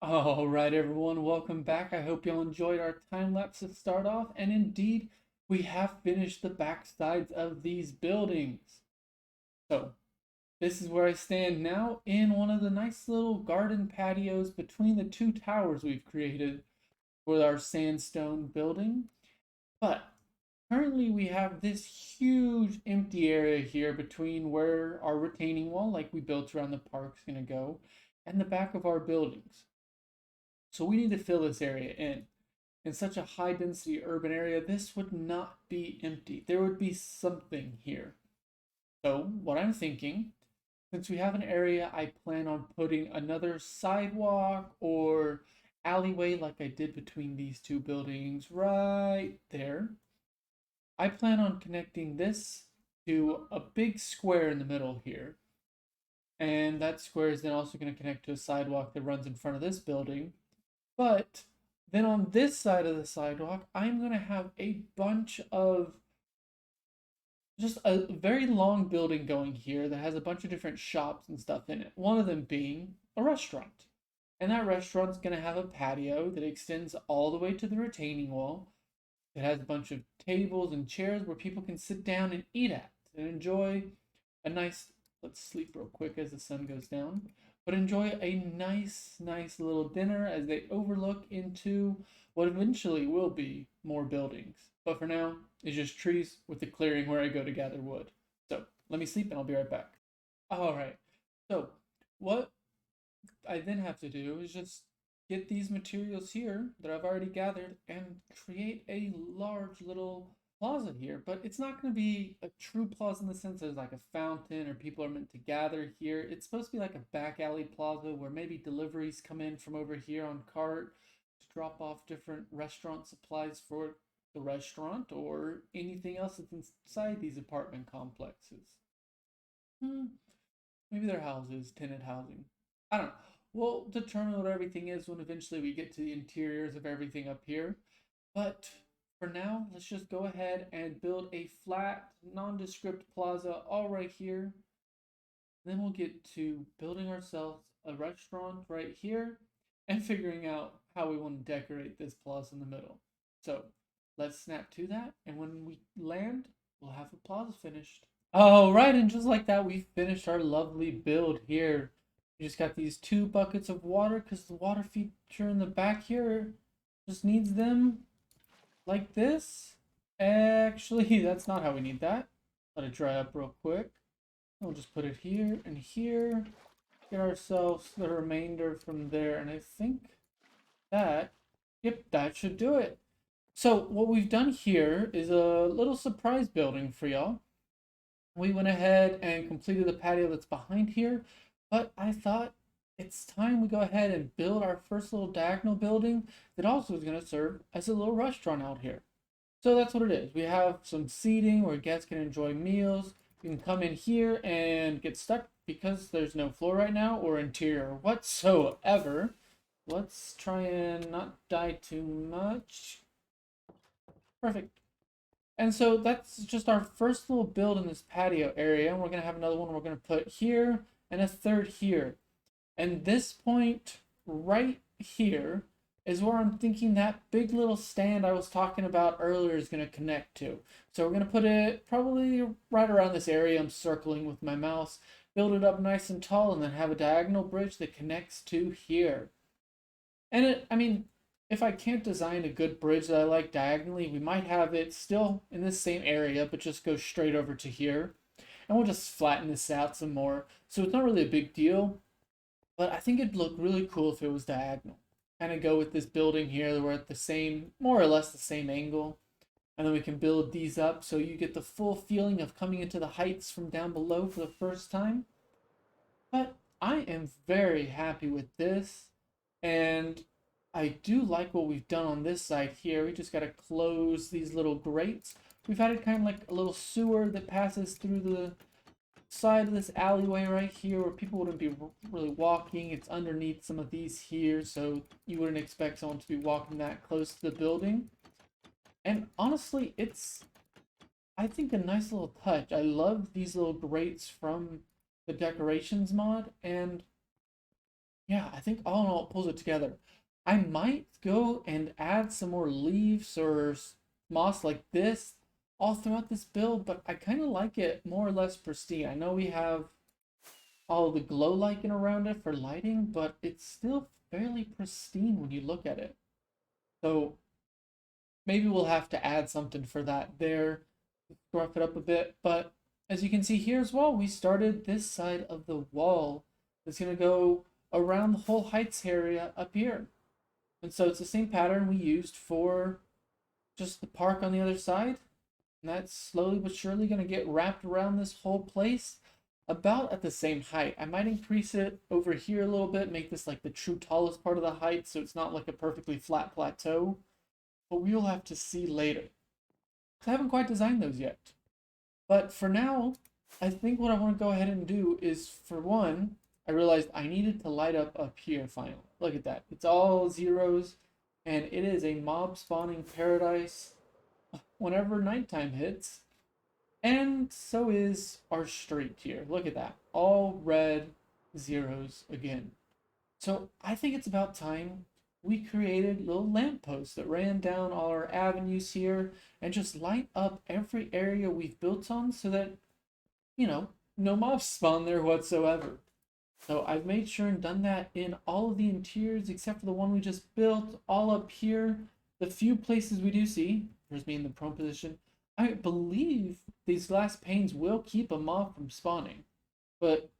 All right, everyone, welcome back. I hope y'all enjoyed our time lapse to start off, and indeed, we have finished the back sides of these buildings. So, this is where I stand now in one of the nice little garden patios between the two towers we've created for our sandstone building. But currently, we have this huge empty area here between where our retaining wall, like we built around the park, is going to go, and the back of our buildings. So we need to fill this area in. In such a high density urban area, this would not be empty. There would be something here. So, what I'm thinking, since we have an area, I plan on putting another sidewalk or alleyway like I did between these two buildings right there. I plan on connecting this to a big square in the middle here. And that square is then also going to connect to a sidewalk that runs in front of this building. But then on this side of the sidewalk, I'm going to have a bunch of just a very long building going here that has a bunch of different shops and stuff in it. One of them being a restaurant. And that restaurant's going to have a patio that extends all the way to the retaining wall. It has a bunch of tables and chairs where people can sit down and eat at and enjoy a nice, let's sleep real quick as the sun goes down, but enjoy a nice little dinner as they overlook into what eventually will be more buildings. But for now, it's just trees with the clearing where I go to gather wood. So let me sleep and I'll be right back. All right. So what I then have to do is just get these materials here that I've already gathered and create a large little plaza here. But it's not going to be a true plaza in the sense there's like a fountain or people are meant to gather here. It's supposed to be like a back alley plaza where maybe deliveries come in from over here on cart to drop off different restaurant supplies for the restaurant or anything else that's inside these apartment complexes. Hmm, maybe they're houses, tenant housing. I don't know. We'll determine what everything is when eventually we get to the interiors of everything up here. But for now, let's just go ahead and build a flat, nondescript plaza all right here. Then we'll get to building ourselves a restaurant right here and figuring out how we want to decorate this plaza in the middle. So let's snap to that, and when we land, we'll have the plaza finished. All right, and just like that, we finished our lovely build here. We just got these two buckets of water because the water feature in the back here just needs them like this. Actually, that's not how we need that. Let it dry up real quick. We'll just put it here and here. Get ourselves the remainder from there, and I think that, yep, that should do it. So what we've done here is a little surprise building for y'all. We went ahead and completed the patio that's behind here, but I thought it's time we go ahead and build our first little diagonal building that also is going to serve as a little restaurant out here. So that's what it is. We have some seating where guests can enjoy meals. You can come in here and get stuck because there's no floor right now or interior whatsoever. Let's try and not die too much. Perfect. And so that's just our first little build in this patio area. And we're going to have another one we're going to put here and a third here. And this point right here is where I'm thinking that big little stand I was talking about earlier is going to connect to. So we're going to put it probably right around this area I'm circling with my mouse, build it up nice and tall, and then have a diagonal bridge that connects to here. And I mean, if I can't design a good bridge that I like diagonally, we might have it still in this same area, but just go straight over to here. And we'll just flatten this out some more. So it's not really a big deal, but I think it'd look really cool if it was diagonal. Kind of go with this building here, we're at the same, more or less the same angle. And then we can build these up so you get the full feeling of coming into the heights from down below for the first time. But I am very happy with this. And I do like what we've done on this side here. We just got to close these little grates. We've added kind of like a little sewer that passes through the side of this alleyway right here where people wouldn't be really walking. It's underneath some of these here, so you wouldn't expect someone to be walking that close to the building. And honestly, it's, I think, a nice little touch. I love these little grates from the decorations mod, and Yeah, I think all in all it pulls it together. I might go and add some more leaves or moss like this all throughout this build, but I kind of like it more or less pristine. I know we have all the glow lichen around it for lighting, but it's still fairly pristine when you look at it. So maybe we'll have to add something for that there, rough it up a bit. But as you can see here as well, we started this side of the wall that's going to go around the whole heights area up here. And so it's the same pattern we used for just the park on the other side. And that's slowly but surely going to get wrapped around this whole place about at the same height. I might increase it over here a little bit, make this like the true tallest part of the height so it's not like a perfectly flat plateau. But we'll have to see later. I haven't quite designed those yet. But for now, I think what I want to go ahead and do is, for one, I realized I needed to light up here finally. Look at that. It's all zeros, and it is a mob spawning paradise whenever nighttime hits. And so is our street here. Look at that. All red zeros again. So I think it's about time we created little lampposts that ran down all our avenues here and just light up every area we've built on so that, no mobs spawn there whatsoever. So I've made sure and done that in all of the interiors except for the one we just built, all up here. The few places we do see, here's me in the prone position, I believe these glass panes will keep a mob from spawning. But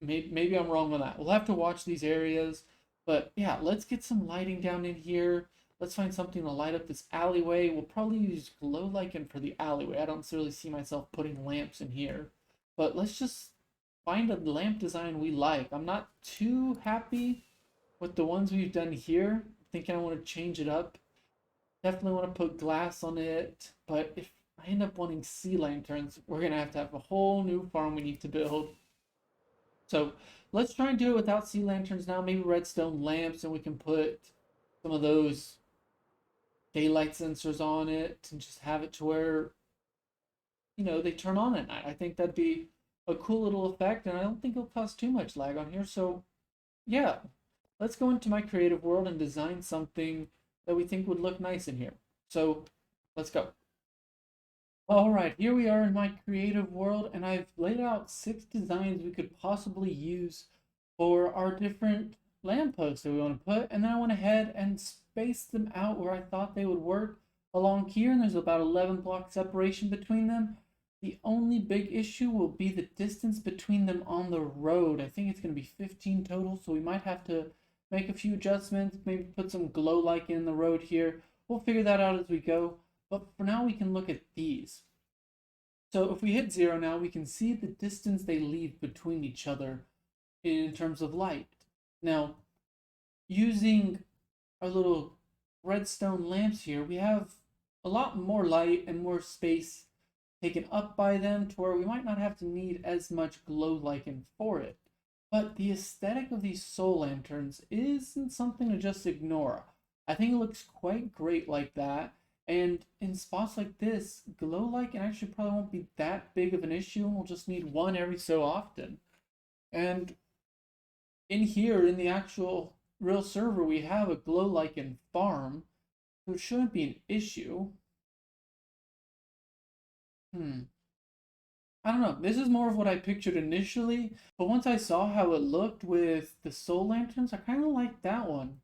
maybe I'm wrong on that. We'll have to watch these areas. But yeah, let's get some lighting down in here. Let's find something to light up this alleyway. We'll probably use glow lichen for the alleyway. I don't really see myself putting lamps in here. But let's just find a lamp design we like. I'm not too happy with the ones we've done here. I'm thinking I want to change it up. Definitely want to put glass on it. But if I end up wanting sea lanterns, we're going to have a whole new farm we need to build. So let's try and do it without sea lanterns now. Maybe redstone lamps, and we can put some of those daylight sensors on it and just have it to where, they turn on at night. I think that'd be a cool little effect, and I don't think it'll cause too much lag on here. So yeah, let's go into my creative world and design something that we think would look nice in here. So let's go. All right, here we are in my creative world, and I've laid out 6 designs we could possibly use for our different lampposts that we want to put, and then I went ahead and spaced them out where I thought they would work along here, and there's about 11 block separation between them. The only big issue will be the distance between them on the road. I think it's going to be 15 total, so we might have to make a few adjustments, maybe put some glow lichen in the road here. We'll figure that out as we go. But for now, we can look at these. So if we hit 0 now, we can see the distance they leave between each other in terms of light. Now, using our little redstone lamps here, we have a lot more light and more space taken up by them to where we might not have to need as much glow lichen for it. But the aesthetic of these soul lanterns isn't something to just ignore. I think it looks quite great like that. And in spots like this, glow lichen actually probably won't be that big of an issue, and we'll just need one every so often. And in here, in the actual real server, we have a glow lichen farm, so it shouldn't be an issue. I don't know. This is more of what I pictured initially, but once I saw how it looked with the soul lanterns, I kind of like that one.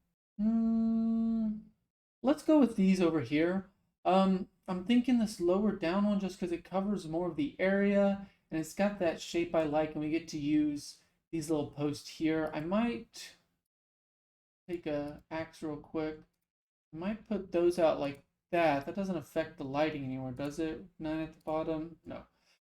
Let's go with these over here. I'm thinking this lower down one just because it covers more of the area and it's got that shape I like, and we get to use these little posts here. I might take a axe real quick. I might put those out like that. That doesn't affect the lighting anymore, does it? 9 at the bottom? No.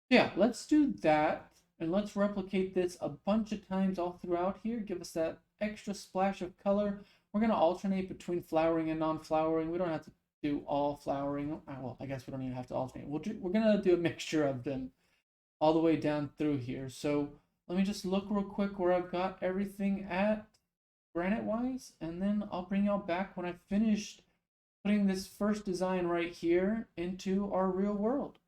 Yeah, let's do that. And let's replicate this a bunch of times all throughout here. Give us that extra splash of color. We're going to alternate between flowering and non-flowering. We don't have to do all flowering. Well, I guess we don't even have to alternate. We're going to do a mixture of them all the way down through here. So let me just look real quick where I've got everything at granite-wise. And then I'll bring y'all back when I've finished putting this first design right here into our real world.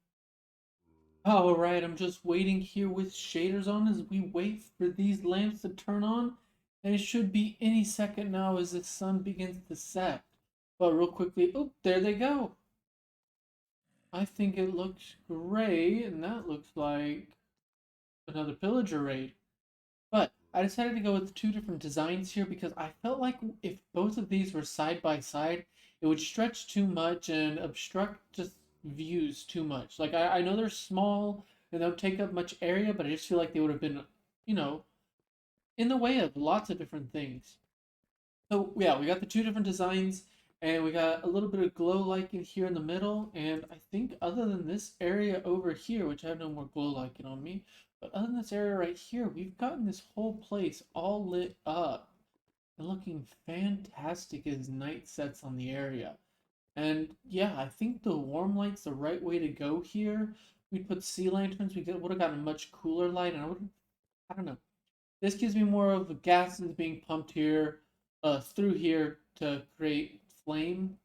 All right, I'm just waiting here with shaders on as we wait for these lamps to turn on. And it should be any second now as the sun begins to set. But real quickly, oh, there they go. I think it looks great, and that looks like another pillager raid. But I decided to go with two different designs here because I felt like if both of these were side by side, it would stretch too much and obstruct just views too much. Like I know they're small and don't take up much area, but I just feel like they would have been, you know, in the way of lots of different things. So yeah, we got the two different designs, and we got a little bit of glow lichen here in the middle, and I think other than this area over here, which I have no more glow lichen on me, but other than this area right here, we've gotten this whole place all lit up and looking fantastic as night sets on the area. And yeah, I think the warm light's the right way to go here. We'd put sea lanterns, would have gotten a much cooler light, and I don't know. This gives me more of gases being pumped here, through here to create flame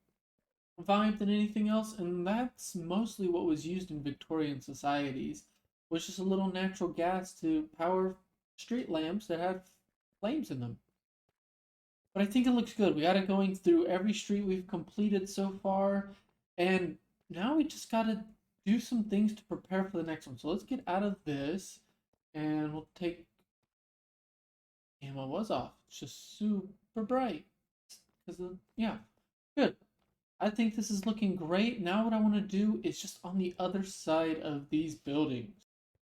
vibe than anything else, and that's mostly what was used in Victorian societies, was just a little natural gas to power street lamps that had flames in them. But I think it looks good. We got it going through every street we've completed so far, and now we just gotta do some things to prepare for the next one. So let's get out of this, and we'll take. Damn, I was off. It's just super bright. Because, yeah, good. I think this is looking great. Now what I want to do is just on the other side of these buildings.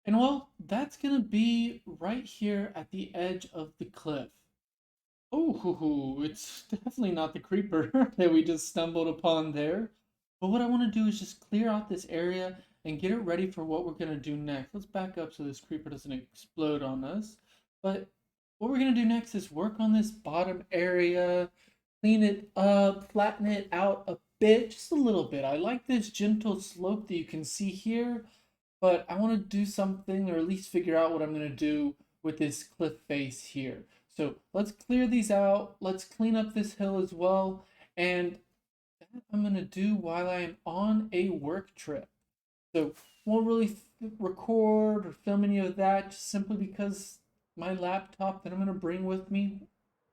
And well, that's going to be right here at the edge of the cliff. Oh, it's definitely not the creeper that we just stumbled upon there. But what I want to do is just clear out this area and get it ready for what we're going to do next. Let's back up so this creeper doesn't explode on us. But what we're going to do next is work on this bottom area, clean it up, flatten it out a bit, just a little bit. I like this gentle slope that you can see here, but I want to do something or at least figure out what I'm going to do with this cliff face here. So let's clear these out. Let's clean up this hill as well. And that I'm going to do while I'm on a work trip. So won't really record or film any of that just simply because my laptop that I'm going to bring with me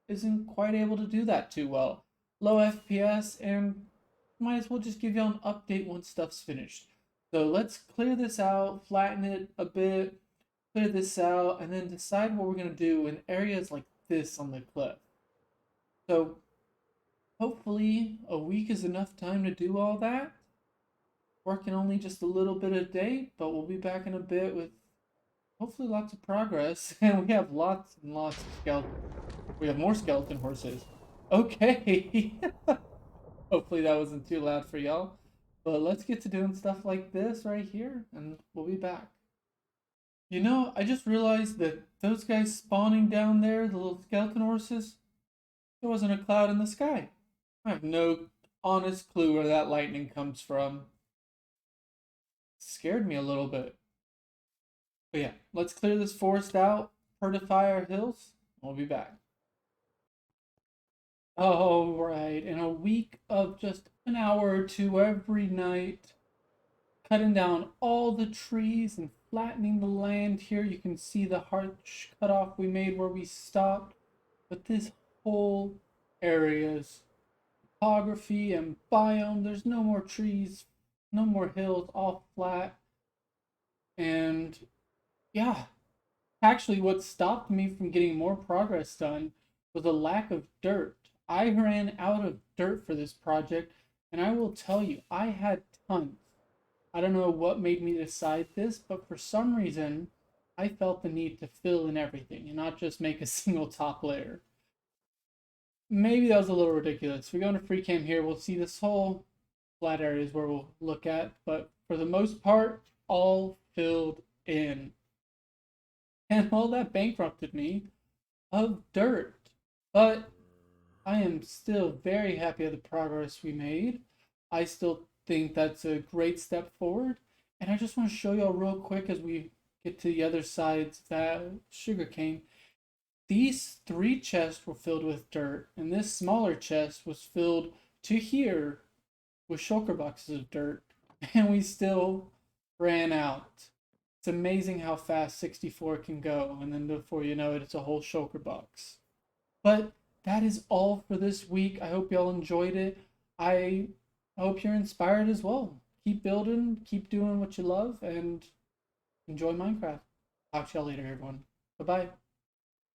isn't quite able to do that too well. Low FPS, and might as well just give y'all an update once stuff's finished. So let's clear this out, flatten it a bit, clear this out, and then decide what we're going to do in areas like this on the cliff. So hopefully a week is enough time to do all that. Working only just a little bit a day, but we'll be back in a bit with hopefully lots of progress. And we have lots and lots of skeletons. We have more skeleton horses. Okay. Hopefully that wasn't too loud for y'all. But let's get to doing stuff like this right here, and we'll be back. You know, I just realized that those guys spawning down there, the little skeleton horses, there wasn't a cloud in the sky. I have no honest clue where that lightning comes from. It scared me a little bit. But yeah, let's clear this forest out, fortify our hills. We'll be back. Oh, right. In a week of just an hour or two every night, cutting down all the trees and flattening the land here. You can see the harsh cutoff we made where we stopped. But this whole area's topography and biome, there's no more trees, no more hills, all flat. And yeah, actually, what stopped me from getting more progress done was a lack of dirt. I ran out of dirt for this project, and I will tell you, I had tons. I don't know what made me decide this, but for some reason, I felt the need to fill in everything and not just make a single top layer. Maybe that was a little ridiculous. We go into free cam here, we'll see this whole flat area is where we'll look at, but for the most part, all filled in. And all that bankrupted me of dirt. But I am still very happy with the progress we made. I still think that's a great step forward. And I just want to show y'all real quick as we get to the other sides of that sugarcane. These three chests were filled with dirt, and this smaller chest was filled to here with shulker boxes of dirt, and we still ran out. It's amazing how fast 64 can go, and then before you know it, it's a whole shulker box. But that is all for this week. I hope y'all enjoyed it. I hope you're inspired as well. Keep building, keep doing what you love, and enjoy Minecraft. Talk to y'all later, everyone. Bye bye.